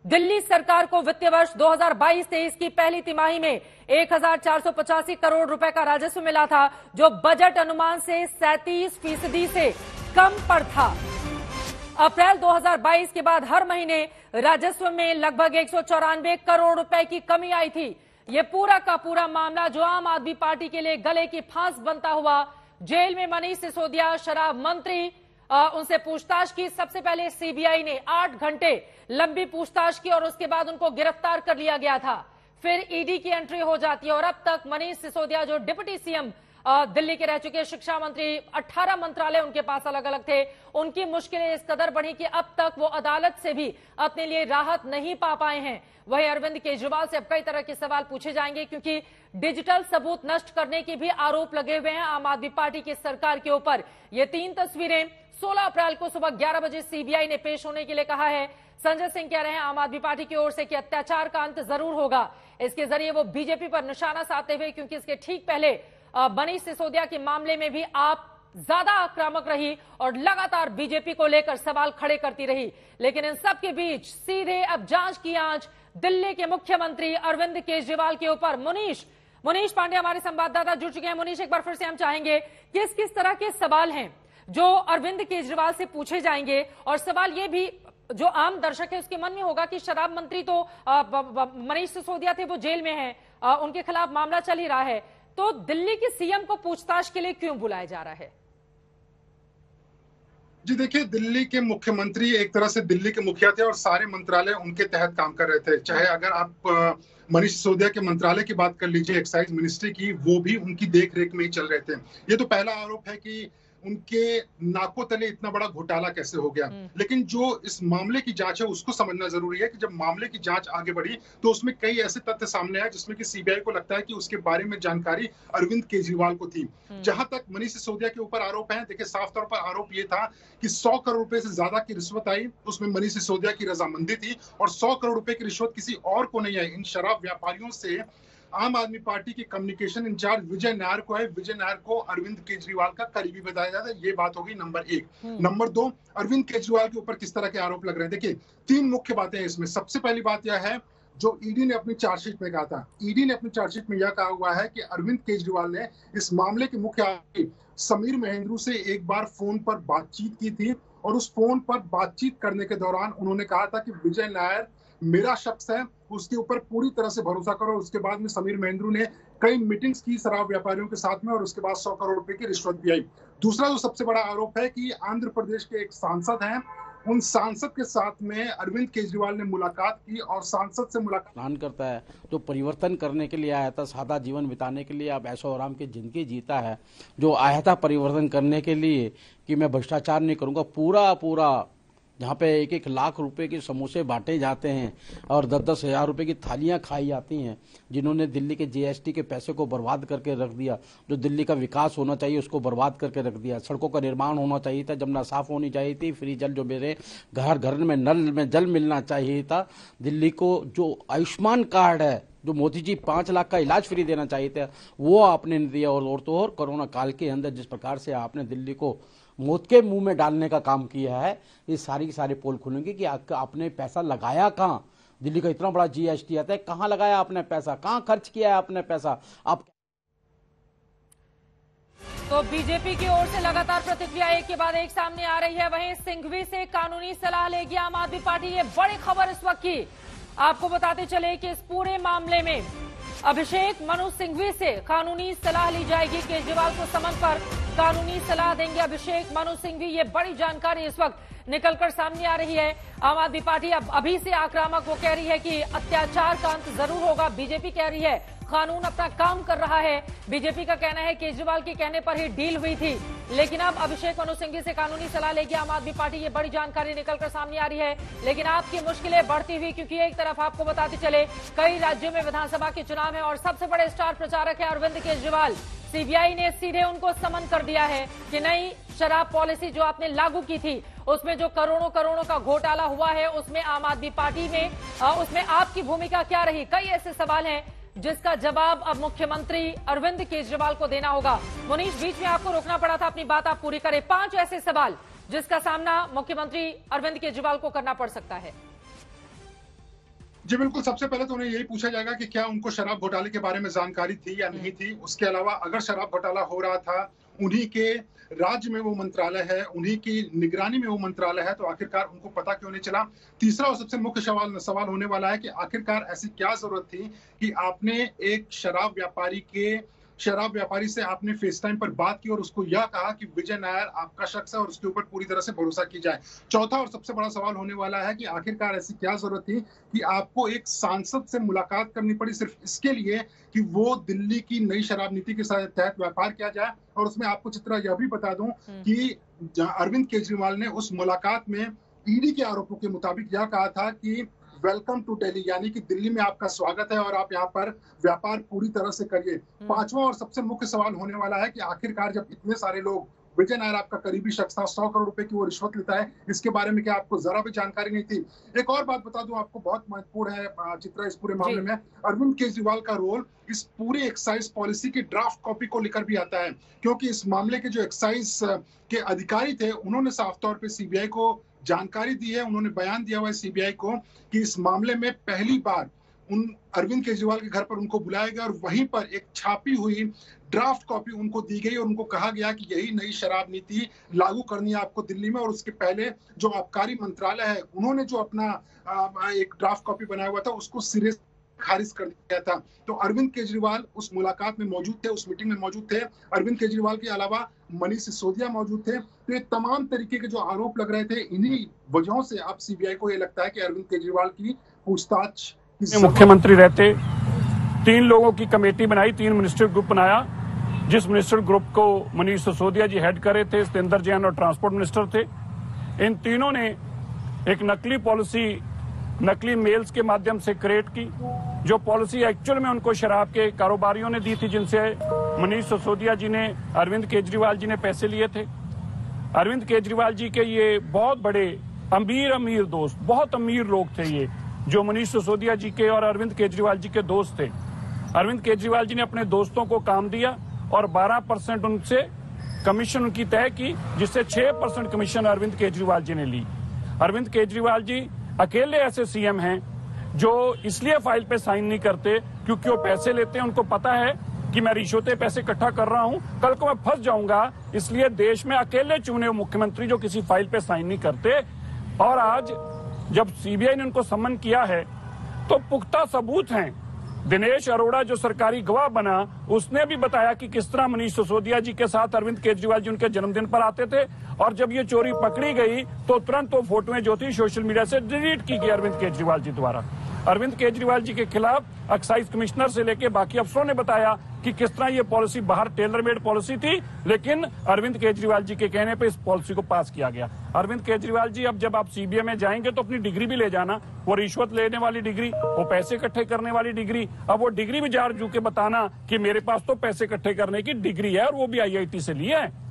दिल्ली सरकार को वित्तीय वर्ष 2022-23 की पहली तिमाही में 1485 करोड़ रुपए का राजस्व मिला था, जो बजट अनुमान से 37% से कम पर था। अप्रैल 2022 के बाद हर महीने राजस्व में लगभग 194 करोड़ रुपए की कमी आई थी। ये पूरा का पूरा मामला जो आम आदमी पार्टी के लिए गले की फांस बनता हुआ, जेल में मनीष सिसोदिया शराब मंत्री, उनसे पूछताछ की। सबसे पहले सीबीआई ने 8 घंटे लंबी पूछताछ की और उसके बाद उनको गिरफ्तार कर लिया गया था। फिर ईडी की एंट्री हो जाती है और अब तक मनीष सिसोदिया जो डिप्टी सीएम दिल्ली के रह चुके, शिक्षा मंत्री, 18 मंत्रालय उनके पास अलग अलग थे, उनकी मुश्किलें इस कदर बढ़ी कि अब तक वो अदालत से भी अपने लिए राहत नहीं पा पाए हैं। वहीं अरविंद केजरीवाल से अब कई तरह के सवाल पूछे जाएंगे, क्योंकि डिजिटल सबूत नष्ट करने के भी आरोप लगे हुए हैं आम आदमी पार्टी की सरकार के ऊपर। ये 3 तस्वीरें 16 अप्रैल को सुबह 11 बजे सीबीआई ने पेश होने के लिए कहा है। संजय सिंह कह रहे हैं आम आदमी पार्टी की ओर से कि अत्याचार का अंत जरूर होगा। इसके जरिए वो बीजेपी पर निशाना साधते हुए, क्योंकि इसके ठीक पहले मनीष सिसोदिया के मामले में भी आप ज्यादा आक्रामक रही और लगातार बीजेपी को लेकर सवाल खड़े करती रही। लेकिन इन सब के बीच सीधे अब जांच की आंच दिल्ली के मुख्यमंत्री अरविंद केजरीवाल के ऊपर। मुनीश पांडे हमारे संवाददाता जुड़ चुके हैं। मुनीश, एक बार फिर से हम चाहेंगे किस किस तरह के सवाल हैं जो अरविंद केजरीवाल से पूछे जाएंगे, और सवाल ये भी जो आम दर्शक है उसके मन में होगा कि शराब मंत्री तो मनीष सिसोदिया थे, वो जेल में हैं, उनके खिलाफ मामला चल ही रहा है, तो दिल्ली के सीएम को पूछताछ के लिए क्यों बुलाया जा रहा है? जी देखिए, दिल्ली के मुख्यमंत्री एक तरह से दिल्ली के मुखिया थे और सारे मंत्रालय उनके तहत काम कर रहे थे। चाहे अगर आप मनीष सिसोदिया के मंत्रालय की बात कर लीजिए, एक्साइज मिनिस्ट्री की, वो भी उनकी देखरेख में ही चल रहे थे। ये तो पहला आरोप है कि उनके नाकों तले इतना बड़ा घोटाला कैसे हो गया। लेकिन जो इस मामले की जांच है उसको समझना जरूरी है कि जब मामले की जांच आगे बढ़ी तो उसमें कई ऐसे तथ्य सामने आए जिसमें कि सीबीआई को लगता है कि उसके बारे में जानकारी अरविंद केजरीवाल को थी। जहां तक मनीष सिसोदिया के ऊपर आरोप है, देखिए साफ तौर पर आरोप ये था कि 100 करोड़ रुपए से ज्यादा की रिश्वत आई, उसमें मनीष सिसोदिया की रजामंदी थी, और 100 करोड़ रुपए की रिश्वत किसी और को नहीं आई। इन शराब व्यापारियों से आम आदमी पार्टी के कम्युनिकेशन इंचार्ज विजय नायर को है। विजय नायर को अरविंद केजरीवाल का करीबी बताया जाता है। ये बात होगी नंबर 1। नंबर 2, अरविंद केजरीवाल के ऊपर किस तरह के आरोप लग रहे हैं। देखिए 3 मुख्य बातें हैं इसमें। सबसे पहली बात यह है जो ईडी ने अपनी चार्जशीट में कहा था। ईडी ने अपनी चार्जशीट में यह कहा हुआ है कि अरविंद केजरीवाल ने इस मामले के मुख्य आरोपी समीर महेंद्रू से एक बार फोन पर बातचीत की थी, और उस फोन पर बातचीत करने के दौरान उन्होंने कहा था कि विजय नायर मेरा शख्स है, उसके ऊपर पूरी तरह से भरोसा करो। उसके बाद में समीर महेंद्रू ने कई मीटिंग्स की शराब व्यापारियों के साथ में, और उसके बाद 100 करोड़ रुपए की रिश्वत भी आई। दूसरा जो सबसे बड़ा आरोप है कि आंध्र प्रदेश के एक सांसद हैं, उन सांसद के साथ में अरविंद केजरीवाल ने मुलाकात की और सांसद से मुलाकात करता है जो परिवर्तन करने के लिए आया था, सादा जीवन बिताने के लिए, अब ऐशो आराम की जिंदगी जीता है, जो आया था परिवर्तन करने के लिए कि मैं भ्रष्टाचार नहीं करूंगा, पूरा जहाँ पे 1-1 लाख रुपए के समोसे बांटे जाते हैं और 10-10 हज़ार रुपए की थालियां खाई जाती हैं, जिन्होंने दिल्ली के जीएसटी के पैसे को बर्बाद करके रख दिया, जो दिल्ली का विकास होना चाहिए उसको बर्बाद करके रख दिया। सड़कों का निर्माण होना चाहिए था, जमुना साफ होनी चाहिए थी, फ्री जल जो मेरे घर घर में नल में जल मिलना चाहिए था, दिल्ली को जो आयुष्मान कार्ड है, जो मोदी जी 5 लाख का इलाज फ्री देना चाहिए था, वो आपने नहीं दिया। और तो और कोरोना काल के अंदर जिस प्रकार से आपने दिल्ली को मौत के मुंह में डालने का काम किया है, ये सारी की सारी पोल खुलेंगे कि आपने पैसा लगाया कहाँ। दिल्ली का इतना बड़ा जीएसटी आता है, कहाँ लगाया आपने पैसा, कहाँ खर्च किया है आपने पैसा। आप तो बीजेपी की ओर से लगातार प्रतिक्रिया एक के बाद एक सामने आ रही है। वहीं सिंघवी से कानूनी सलाह लेगी आम आदमी पार्टी, ये बड़ी खबर इस वक्त की। आपको बताते चले कि इस पूरे मामले में अभिषेक मनु सिंघवी से कानूनी सलाह ली जाएगी। केजरीवाल को समन पर कानूनी सलाह देंगे अभिषेक मनु सिंघवी। ये बड़ी जानकारी इस वक्त निकलकर सामने आ रही है। आम आदमी पार्टी अब अभी से आक्रामक, वो कह रही है कि अत्याचार का अंत जरूर होगा। बीजेपी कह रही है कानून अपना काम कर रहा है। बीजेपी का कहना है केजरीवाल के कहने पर ही डील हुई थी, लेकिन अब अभिषेक मनु सिंघवी से कानूनी सलाह लेगी आम आदमी पार्टी। ये बड़ी जानकारी निकलकर सामने आ रही है। लेकिन आपकी मुश्किलें बढ़ती हुई, क्योंकि एक तरफ आपको बताते चले कई राज्यों में विधानसभा के चुनाव है और सबसे बड़े स्टार प्रचारक है अरविंद केजरीवाल। सीबीआई ने सीधे उनको समन कर दिया है कि नई शराब पॉलिसी जो आपने लागू की थी, उसमें जो करोड़ों का घोटाला हुआ है, उसमें आम आदमी पार्टी में उसमें आपकी भूमिका क्या रही। कई ऐसे सवाल हैं जिसका जवाब अब मुख्यमंत्री अरविंद केजरीवाल को देना होगा। मुनीश, बीच में आपको रोकना पड़ा था, अपनी बात आप पूरी करें। 5 ऐसे सवाल जिसका सामना मुख्यमंत्री अरविंद केजरीवाल को करना पड़ सकता है। जी बिल्कुल, सबसे पहले तो उन्हें यही पूछा जाएगा कि क्या उनको शराब घोटाले के बारे में जानकारी थी या नहीं थी। उसके अलावा अगर शराब घोटाला हो रहा था, उन्हीं के राज्य में वो मंत्रालय है, उन्हीं की निगरानी में वो मंत्रालय है, तो आखिरकार उनको पता क्यों नहीं चला। तीसरा और सबसे मुख्य सवाल होने वाला है कि आखिरकार ऐसी क्या जरूरत थी कि आपने एक शराब व्यापारी से आपने फेस टाइम पर बात की और उसको यह कहा कि विजय नायर आपका शख्स है और उसके ऊपर पूरी तरह से भरोसा की जाए। चौथा और सबसे बड़ा सवाल होने वाला है कि आखिरकार ऐसी क्या जरूरत थी कि आपको एक सांसद से मुलाकात करनी पड़ी सिर्फ इसके लिए कि वो दिल्ली की नई शराब नीति के तहत व्यापार किया जाए। और उसमें आपको चित्रा यह भी बता दूं कि अरविंद केजरीवाल ने उस मुलाकात में ईडी के आरोपों के मुताबिक यह कहा था कि वेलकम टू दिल्ली, यानी कि दिल्ली में आपका स्वागत है और आप यहाँ पर व्यापार पूरी तरह से करिए। पांचवा और सबसे मुख्य सवाल होने वाला है कि आखिरकार जब इतने सारे लोग, विजय नायर आपका करीबी शख्स था, 100 करोड़ रुपए की वो रिश्वत लेता है, इसके बारे में क्या आपको जरा भी जानकारी नहीं थी? एक और बात बता दूं आपको, बहुत महत्वपूर्ण है चित्रा इस पूरे मामले में, अरविंद केजरीवाल का रोल इस पूरे एक्साइज पॉलिसी की ड्राफ्ट कॉपी को लेकर भी आता है, क्योंकि इस मामले के जो एक्साइज के अधिकारी थे उन्होंने साफ तौर पर सीबीआई को जानकारी दी है, उन्होंने बयान दिया हुआ है सीबीआई को कि इस मामले में पहली बार उन अरविंद केजरीवाल के घर पर उनको बुलाया गया और वहीं पर एक छापी हुई ड्राफ्ट कॉपी उनको दी गई और उनको कहा गया कि यही नई शराब नीति लागू करनी है आपको दिल्ली में। और उसके पहले जो आबकारी मंत्रालय है उन्होंने जो अपना एक ड्राफ्ट कॉपी बनाया हुआ था उसको सिरे से खारिज कर दिया था। तो अरविंद केजरीवाल उस मुलाकात में मौजूद थे, उस मीटिंग में मौजूद थे। अरविंद केजरीवाल के अलावा मनीष सिसोदिया मौजूद थे। तो ये तमाम तरीके के जो आरोप लग रहे थे, इन्हीं वजहों से अब सीबीआई को ये लगता है कि अरविंद केजरीवाल की पूछताछ। मुख्यमंत्री रहते 3 लोगों की कमेटी बनाई, 3 मिनिस्टर ग्रुप बनाया, जिस मिनिस्टर ग्रुप को मनीष सिसोदिया जी हेड करे थे, सतेंद्र जैन और ट्रांसपोर्ट मिनिस्टर थे। इन तीनों ने एक नकली पॉलिसी नकली मेल्स के माध्यम से क्रिएट की, जो पॉलिसी एक्चुअल में उनको शराब के कारोबारियों ने दी थी, जिनसे मनीष सिसोदिया जी ने, अरविंद केजरीवाल जी ने पैसे लिए थे। अरविंद केजरीवाल जी के ये बहुत बड़े अमीर दोस्त, बहुत अमीर लोग थे ये, जो मनीष सिसोदिया जी के और अरविंद केजरीवाल जी के दोस्त थे। अरविंद केजरीवाल जी ने अपने दोस्तों को काम दिया और 12% उनसे कमीशन उनकी तय की, जिससे 6% कमीशन अरविंद केजरीवाल जी ने ली। अरविंद केजरीवाल जी अकेले ऐसे सीएम हैं जो इसलिए फाइल पे साइन नहीं करते क्योंकि वो पैसे लेते हैं, उनको पता है कि मैं रिश्वतें पैसे इकट्ठा कर रहा हूं, कल को मैं फंस जाऊंगा, इसलिए देश में अकेले चुने हुए मुख्यमंत्री जो किसी फाइल पे साइन नहीं करते। और आज जब सीबीआई ने उनको सम्मन किया है तो पुख्ता सबूत हैं। दिनेश अरोड़ा जो सरकारी गवाह बना, उसने भी बताया कि किस तरह मनीष सिसोदिया जी के साथ अरविंद केजरीवाल जी उनके जन्मदिन पर आते थे, और जब ये चोरी पकड़ी गई तो तुरंत वो फोटोएं जो थी सोशल मीडिया से डिलीट की गई अरविंद केजरीवाल जी द्वारा। अरविंद केजरीवाल जी के खिलाफ एक्साइज कमिश्नर से लेकर बाकी अफसरों ने बताया कि किस तरह ये पॉलिसी बाहर टेलर मेड पॉलिसी थी, लेकिन अरविंद केजरीवाल जी के कहने पे इस पॉलिसी को पास किया गया। अरविंद केजरीवाल जी, अब जब आप सीबीआई में जाएंगे तो अपनी डिग्री भी ले जाना, वो रिश्वत लेने वाली डिग्री, वो पैसे इकट्ठे करने वाली डिग्री। अब वो डिग्री भी जार जू के बताना कि मेरे पास तो पैसे इकट्ठे करने की डिग्री है और वो भी IIT से ली है।